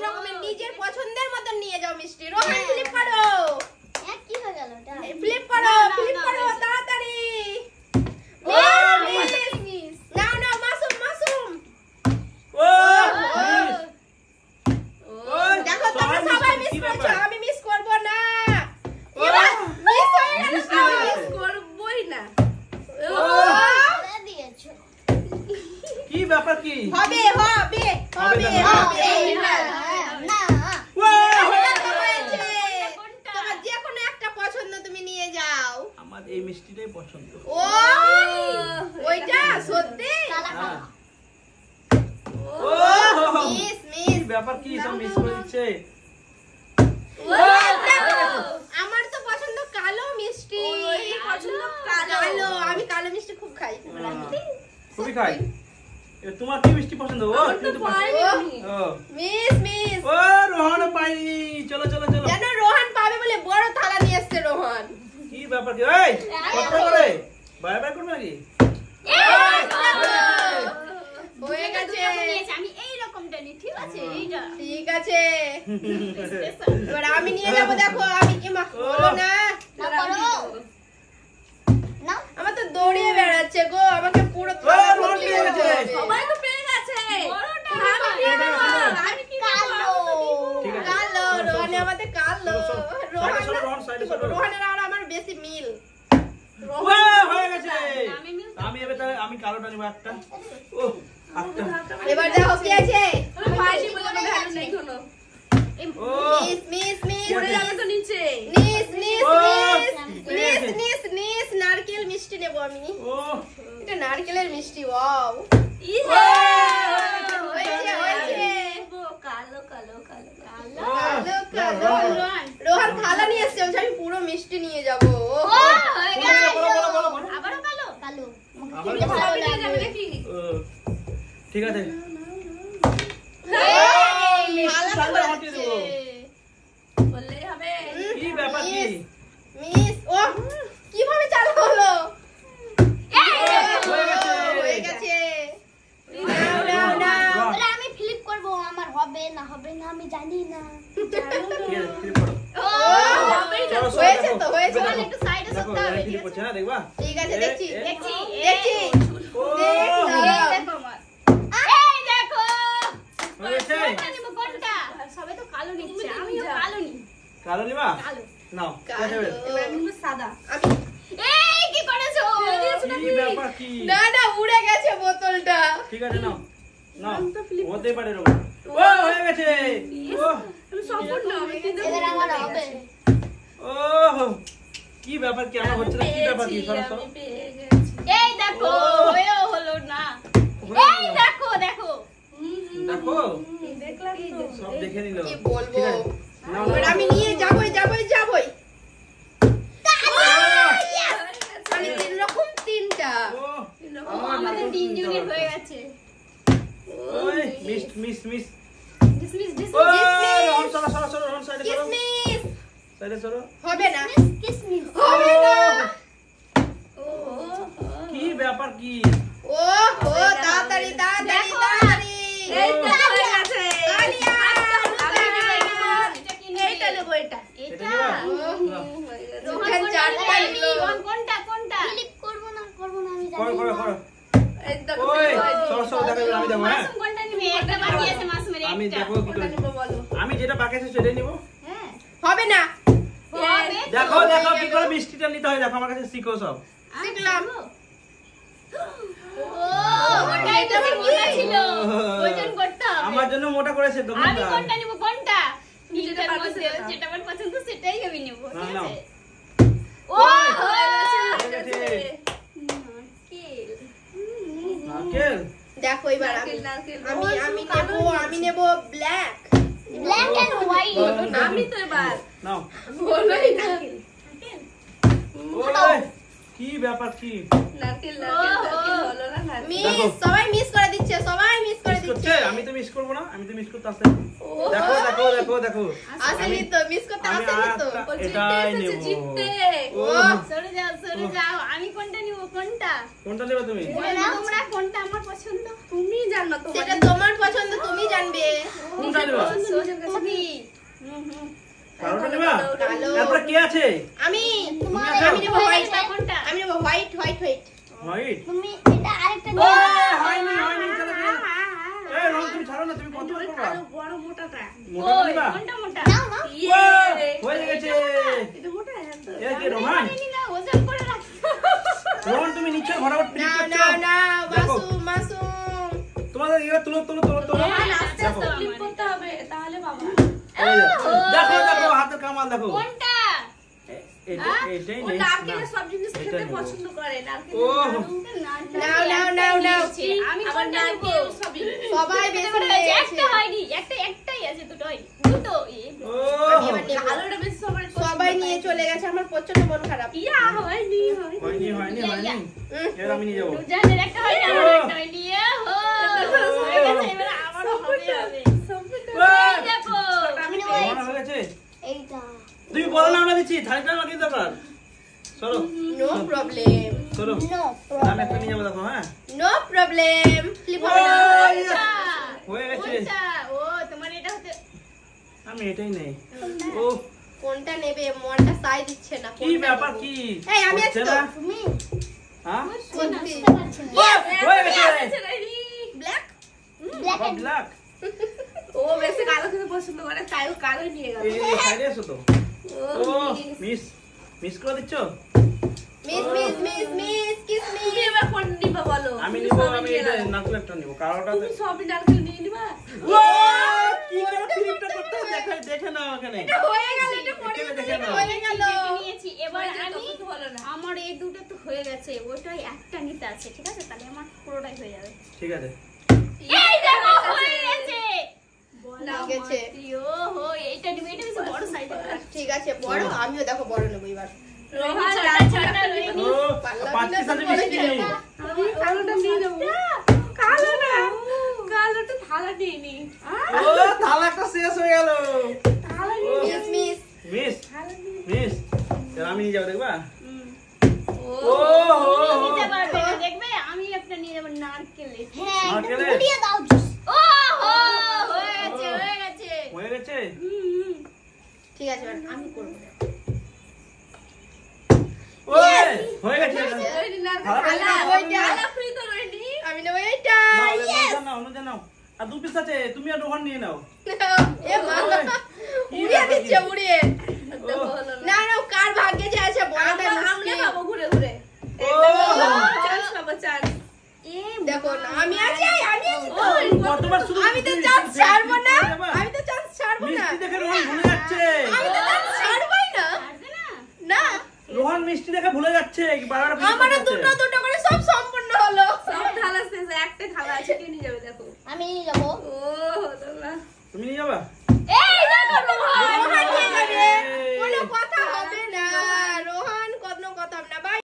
রকমের নিজের পছন্দের মতন নিয়ে যাও মিষ্টি। রোহান ফ্লিপ করো। কি হয়ে গেল এটা? ফ্লিপ করো তাড়াতাড়ি। না মাসুম দেখো তোমরা সবাই মিস করছো, আমি মিস করব না। এবার মিস হয়ে গেল, আমি মিস করবই না। দিয়েছো কি ব্যাপার কি হবে না তোমার যে কোনো একটা পছন্দ তুমি নিয়ে যাও। আমার এই মিষ্টিটাই পছন্দ। ও ওইটা সত্যি? ও মিস কি ব্যাপার কি সব মিস করে দিচ্ছে। আমার তো পছন্দ কালো মিষ্টি। পছন্দ কালো, আমি কালো মিষ্টি খুব খাই। খুবই খাই। তোমার কি মিষ্টি পছন্দ? ও তুমি তো মিস ও রোহন পাইনি। চলো জানো রোহান পাবে বলে বড় থালা নিয়ে এসেছে রোহান। কি ব্যাপার কি এই কত করে বাই করবে নাকি? হয়ে গেছে, আমি এই রকমটা নি, ঠিক আছে? এইটা ঠিক আছে। এবার আমি নিয়ে যাবো। দেখো আমি হলো না। আমার তো দৌড়িয়ে বেড়াচ্ছে গো, আমাকে পুরো সবাই তো পেয়ে গেছে। কালো রোহানে আমাদের কালো। রোহানের আর আমার বেশি মিল। হয়ে গেছে। আমি কালোটা নিব একটা। ও এবার দেখো কি আছে। নারকেল মিষ্টি নেবো আমি। এটা নারকেলের মিষ্টি। ওয়াও রোহান থালা নিয়ে এসছে, আমি পুরো মিষ্টি নিয়ে যাবো। ঠিক আছে কি ব্যাপার কি মিস ও কিভাবে চালু হলো? হয়ে গেছে। আমি ফ্লিপ করব, আমার হবে না আমি জানি না। হয়েছে তো হয়েছে। একটু সাইডে সরতে হবে। ঠিক আছে দেখছি। সবাই তো কালো নিচ্ছে, আমিও কালো নি। কালো নিবা? নাও সাদা। এই কি করেছো? কি ব্যাপার কি? না উড়ে গেছে বোতলটা। ঠিক আছে নাও হতে পারে ও হয়ে গেছে। এবার আমার হবে। ও কি ব্যাপার কি আমার হচ্ছে না? কি ব্যাপার কি? এই দেখো হলো না। এই দেখো দেখো সব দেখে নিল। কি বলবো? ঠিক আছে নাও এবার আমি নিয়ে যাবই। মানে তিন রকম তিনটা। আমাদের তিনজনের হয়ে গেছে। ওই মিস ডিসমিস ও রন সরো রন সাইডে সরো। কিসমিস সাইডে সরো। হবে না। হবে না। কি ব্যাপার কি? ও তাড়াতাড়ি। এই তো হয়ে গেছে। এইটা নেবো। এটা রোহান চারটা নিল। কোনটা ফ্লিপ করব না আমি জানি করো এই দেখো ওই সরো দেখো আমি দেবো। হ্যাঁ মাসুম কোনটা নিবে? একটা বাকি আছে মাসুমের একটা। আমি দেখো কি করে বলো। আমি যেটা বাকি আছে সেটাই নিব। হ্যাঁ হবে না। হবে। দেখো কি করে মিষ্টিটা নিতে হয়। দেখো আমার কাছে শিখো সব। শিখলাম। ওটাই তো মনে ছিল। ওজন করতে হবে। আমার জন্য মোটা করেছে আমি দোকানদার। কোনটা নিব? কোনটা? যেটা আমার পছন্দ সেটাই আমি নেব, ঠিক নাও। আছে? ও হয়ে গেছে। নারকেল দেখো এবার আমি নেব ব্ল্যাক এন্ড হোয়াইট। আমি তো এবার নাও। বলোই না। ওই কি ব্যাপার কি? নারকেল হলো না। মিস সবাই মিস করে দিচ্ছে। হচ্ছে আমি তো মিস করব না, আমি তো মিস করতে আসতে। দেখো দেখো দেখো দেখো আসেনি তো, মিস করতে আমি আসেনি তো। এটাই নেব। ও সরে যাও আমি কোনটা নিব কোনটা কোনটা নেবে তুমি? বলো তোমরা কোনটা আমার পছন্দ তুমি জানো তো, সেটা তোমার পছন্দ, তুমি জানবে। কোনটা নেবে? তুমি কালোটা নেবা? কালো। তারপর কে আছে? আমি তুমি আমি আছো? নেব হোয়াইট। কোনটা আমি নেব হোয়াইট হোয়াইট হোয়াইট। হোয়াইট। তুমি এটা আরেকটা ও হয়নি হয়নি, চলো চলো। এই রং তুমি ছাড়ো না, তুমি কত করবা? বড় মোটাটা। মোটা নিবা? কোনটা মোটা ও হয়ে গেছে। এটা মোটা এত। এই কি রোমান? ওজন করে রাখছো রোমান তুমি নিচে ঘোরাঘুরি ফ্লিপ না করছো? না না, দেখো, মাসুম মাসুম। তোমাদের ইয়ে তুলো তুলো তুলো তুলো। আস্তে দেখো আস্তে ফ্লিপ করতে হবে, তাহলে বাবা। এই দেখো দেখো হাতের কামাল দেখো। কোনটা এটাই ও নেই। নারকেলের সব জিনিস এটা খেতে নেবো। পছন্দ করে, নারকেল। ওহ। নাও নাও নাও নাও। আমি আবার কোনটা নেব নারকেল সবই। সবাই বেশি একটা নিয়ে গেছে। একটা হয়নি একটাই আছে দুটোই দুটো ও আমি এবার নেবো। আলুটা বেশি সবাই নিয়ে চলে গেছে, আমার প্রচন্ড মন খারাপ। ইয়া হয়নি হয়নি। হয়নি হয়নি হয়নি। এবার আমি নিয়ে যাবো। দুজনের একটা হয়নি আমার একটা হয়নি হো হয়ে গেছে এবার আমারও হবে এই দেখো আমি নেব রোমান হয়ে গেছে? এইটা তুমি বলো না, আমরা দিচ্ছি থালিটা লাগিয়ে দরকার। চলো নো প্রবলেম চলো নো আমি একটা নিয়ে যাবো দেখো। হ্যাঁ নো প্রবলেম। ফ্লিপ হবে না। হয়ে গেছে। কোনটা ও তোমার এটা হতে আমি এটাই নেই। ও কোনটা নেবে, মনটা সাই দিচ্ছে না। কি কোনটা ব্যাপার নেবো? কি? এই আমি আছি তো। তুমি হ্যাঁ সত্যি। হয়ে গেছে। ব্ল্যাক। ব্ল্যাক। ও বেশি কালো খেতে পছন্দ করে, তাই ও কালোই নিয়ে গেল। এই সাইডে এসো তো। ও মিস মিস করে দিচ্ছ? Miss miss miss miss kiss me. তুমি এবার কোন নিবা বলো? আমি নিব, আমি এটা নারকেলটা নিব। কালোটা তুমি সবই নারকেল নিয়ে নিবা। ও কি করে ফ্লিপটা করতে হয় দেখে দেখে নাও এখানে। এটা হয়ে গেল, এটা পড়ে এখানে দেখে নাও। হয়ে গেল। নিয়েছি এবার আমি তো বলো না। আমার এই দুটো তো হয়ে গেছে ওটাই একটা নিতে আছে ঠিক আছে তাহলে আমার পুরোটাই হয়ে যাবে ঠিক আছে। এই দেখো হয়ে গেছে ঠিক আছে। ও হো এটা নিবে এটা বেশি বড় সাইজ ঠিক আছে, বড় আমিও দেখো বড় নেব এবার। রোহান ছোট রোহিণী ও পাঁচটি সাথে মিষ্টি নেই। আমি কালোটা নিয়ে নেব। কালো না, কালোটা থালা নিয়ে নি। ও থালাটা শেষ হয়ে গেল। Miss miss. মিস মিস এবার আমি নিয়ে যাবো দেখবা। ও নিতে পারবে না দেখবে আমি একটা নিয়ে যাব নারকেলে নারকেলে? ও হো হয়ে গেছে হয়ে গেছে হয়ে গেছে। ঠিক আছে, এবার আমি করব। ও হয়ে গেছে। থালা ওইটা। ফ্রি তো রইনি। আমি নেব এইটা। নাও নাও নাও। আর দু পিস আছে, তুমি আর রোহান নিয়ে নাও। এ মা, উড়িয়ে দিচ্ছে উড়িয়ে। না না, কার ভাগ্যে যে আছে বড়টা মুশকিল। ঘুরে ঘুরে। ও চান্স পাবো, চান্স। এ দেখো না, আমি আছি তো। কতবার শুধু আমি তো চান্স ছাড়বো না, আমি তো চান্স ছাড়বো না। মিষ্টি দেখে রোহান ভুলে যাচ্ছে। আমি তো চান্স ছাড়বোই না। পারবে না না, রোহান মিষ্টি দেখে ভুলে যাচ্ছে। বারবার ভুলে আমারও যাচ্ছে। দুটো দুটো করে সব সম্পূর্ণ হলো। সব থালা শেষ, একটা থালা আছে, কে নিয়ে যাবে দেখো। আমি নিয়ে যাবো ও